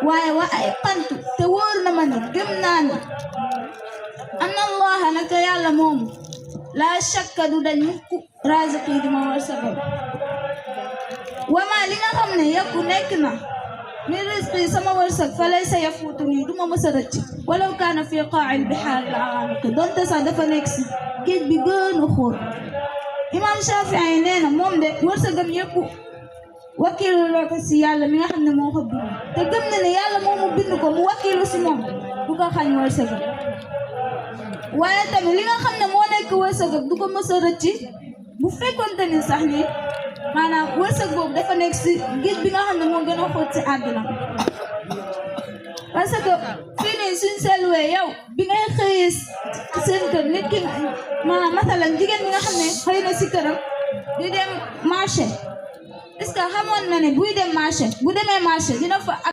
waaye wa ay qantu te wóor na ma ne gëm naa ne anna allaha naka yàlla moomu laa shakka du dañ mukk raziqi di ma wërsëgal wama li nga xam ne yëpp nekk na min rizqi sama wërsëg fa laysa yafuutu nii du ma mës a rëcc walaw kaana fi qaa'il bihaar al-aamiq donte sax dafa nekk si géej bi gën a xóot imam Shafii nee na moom de wërsëgam yëpp wakiilu loo ko si yàlla mi nga xam ne moo ko bind te gëm na ne yàlla moomu bind ko mu wakiilu si moom du ko xañ wërsëgam waaye tamit li nga xam ne moo nekk wërsëgam du ko mës a rëcc bu fekkonte ni sax ni maanaam wërsëg boobu dafa nekk si géej bi nga xam ne moo gën a xóot si àddina parce que fii nii suñ seetluwee yow bi ngay xëyee seen kër nit ki maanaam masalan jigéen bi nga xam ne xëy na si këram di dem marché est-ce que xamoon na ne buy dem marché bu demee marché dina fa